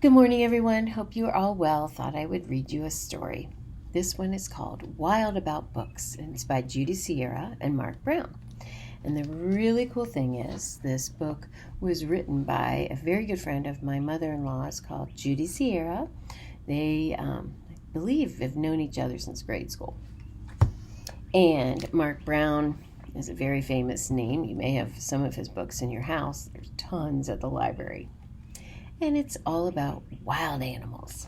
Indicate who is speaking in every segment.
Speaker 1: Good morning, everyone. Hope you are all well. Thought I would read you a story. This one is called Wild About Books, and it's by Judy Sierra and Mark Brown. And the really cool thing is, this book was written by a very good friend of my mother-in-law's called Judy Sierra. They, I believe, have known each other since grade school. And Mark Brown is a very famous name. You may have some of his books in your house. There's tons at the library. And it's all about wild animals.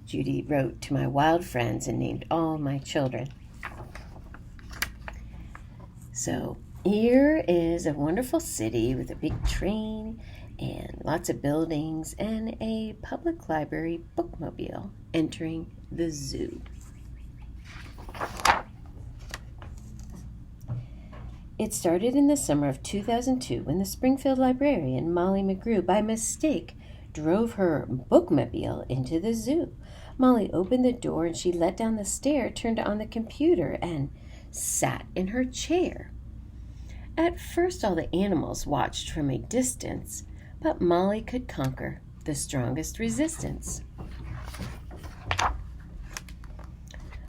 Speaker 1: Judy wrote to my wild friends and named all my children. So here is a wonderful city with a big train and lots of buildings and a public library bookmobile entering the zoo. It started in the summer of 2002 when the Springfield librarian, Molly McGrew, by mistake, drove her bookmobile into the zoo. Molly opened the door and she let down the stair, turned on the computer, and sat in her chair. At first, all the animals watched from a distance, but Molly could conquer the strongest resistance.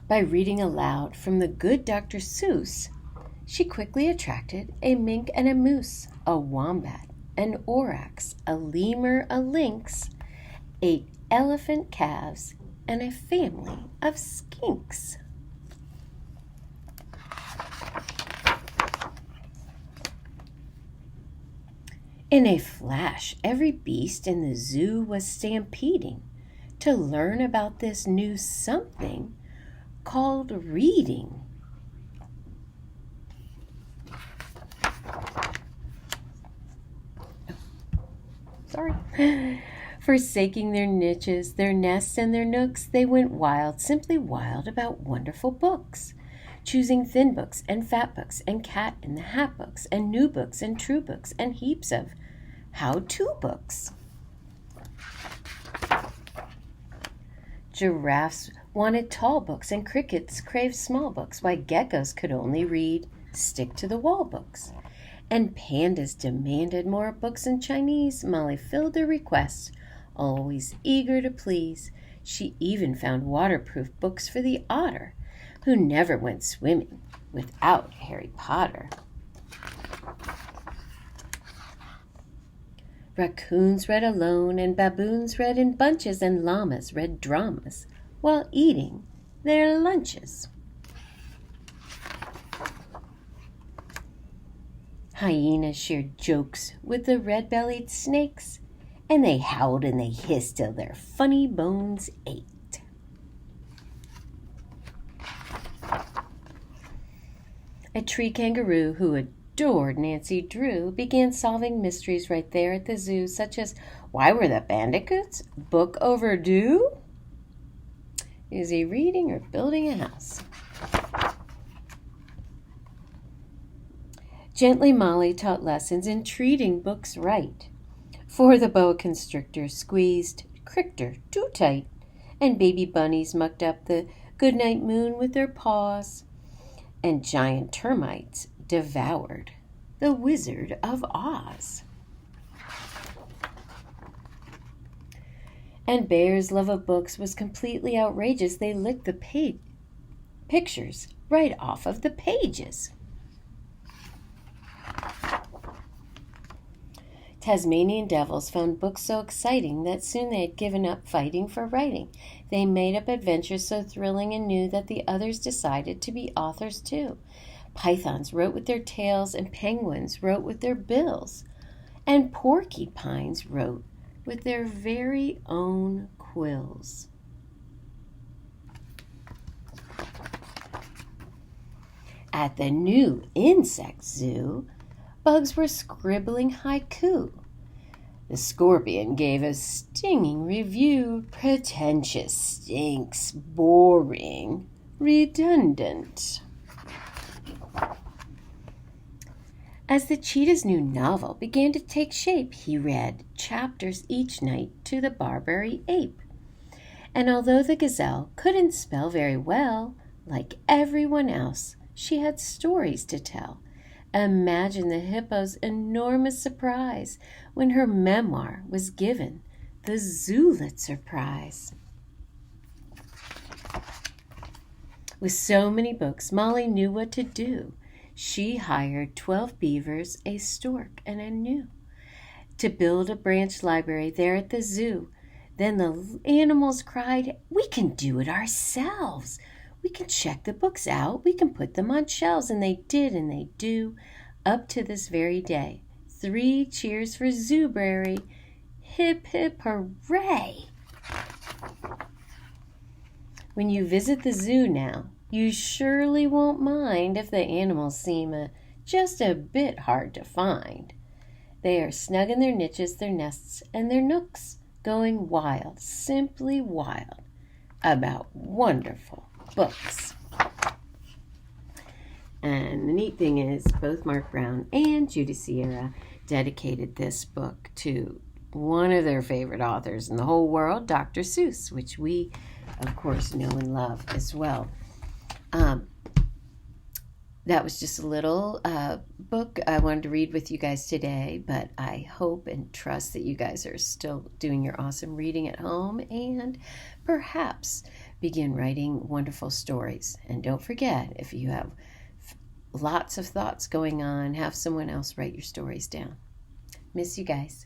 Speaker 1: By reading aloud from the good Dr. Seuss, she quickly attracted a mink and a moose, a wombat, an aurochs, a lemur, a lynx, 8 elephant calves, and a family of skinks. In a flash, every beast in the zoo was stampeding to learn about this new something called reading. Forsaking their niches, their nests, and their nooks, they went wild, simply wild about wonderful books, choosing thin books and fat books and cat in the hat books and new books and true books and heaps of how-to books. Giraffes wanted tall books and crickets craved small books, while geckos could only read stick-to-the-wall books. And pandas demanded more books in Chinese. Molly filled their requests, always eager to please. She even found waterproof books for the otter, who never went swimming without Harry Potter. Raccoons read alone, and baboons read in bunches, and llamas read dramas while eating their lunches. Hyenas shared jokes with the red-bellied snakes, and they howled and they hissed till their funny bones ached. A tree kangaroo who adored Nancy Drew began solving mysteries right there at the zoo, such as, why were the bandicoots book overdue? Is he reading or building a house? Gently Molly taught lessons in treating books right, for the boa constrictor squeezed Crictor too tight, and baby bunnies mucked up the goodnight moon with their paws, and giant termites devoured the Wizard of Oz. And bears' love of books was completely outrageous. They licked the pictures right off of the pages. Tasmanian devils found books so exciting that soon they had given up fighting for writing. They made up adventures so thrilling and new that the others decided to be authors too. Pythons wrote with their tails, and penguins wrote with their bills, and porcupines wrote with their very own quills. At the new insect zoo, bugs were scribbling haiku. The scorpion gave a stinging review. Pretentious, stinks, boring, redundant. As the cheetah's new novel began to take shape, he read chapters each night to the Barbary ape. And although the gazelle couldn't spell very well, like everyone else, she had stories to tell, Imagine the hippo's enormous surprise when her memoir was given the Zulitzer Prize. With so many books, Molly knew what to do. She hired 12 beavers, a stork, and a gnu to build a branch library there at the zoo. Then the animals cried, "We can do it ourselves. We can check the books out. We can put them on shelves." And they did, and they do, up to this very day. 3 cheers for Zoobrary. Hip, hip, hooray! When you visit the zoo now, you surely won't mind if the animals seem just a bit hard to find. They are snug in their niches, their nests, and their nooks, going wild, simply wild, about wonderful books. And the neat thing is, both Mark Brown and Judy Sierra dedicated this book to one of their favorite authors in the whole world, Dr. Seuss, which we, of course, know and love as well. That was just a little book I wanted to read with you guys today, but I hope and trust that you guys are still doing your awesome reading at home and perhaps begin writing wonderful stories. And don't forget, if you have lots of thoughts going on, have someone else write your stories down. Miss you guys.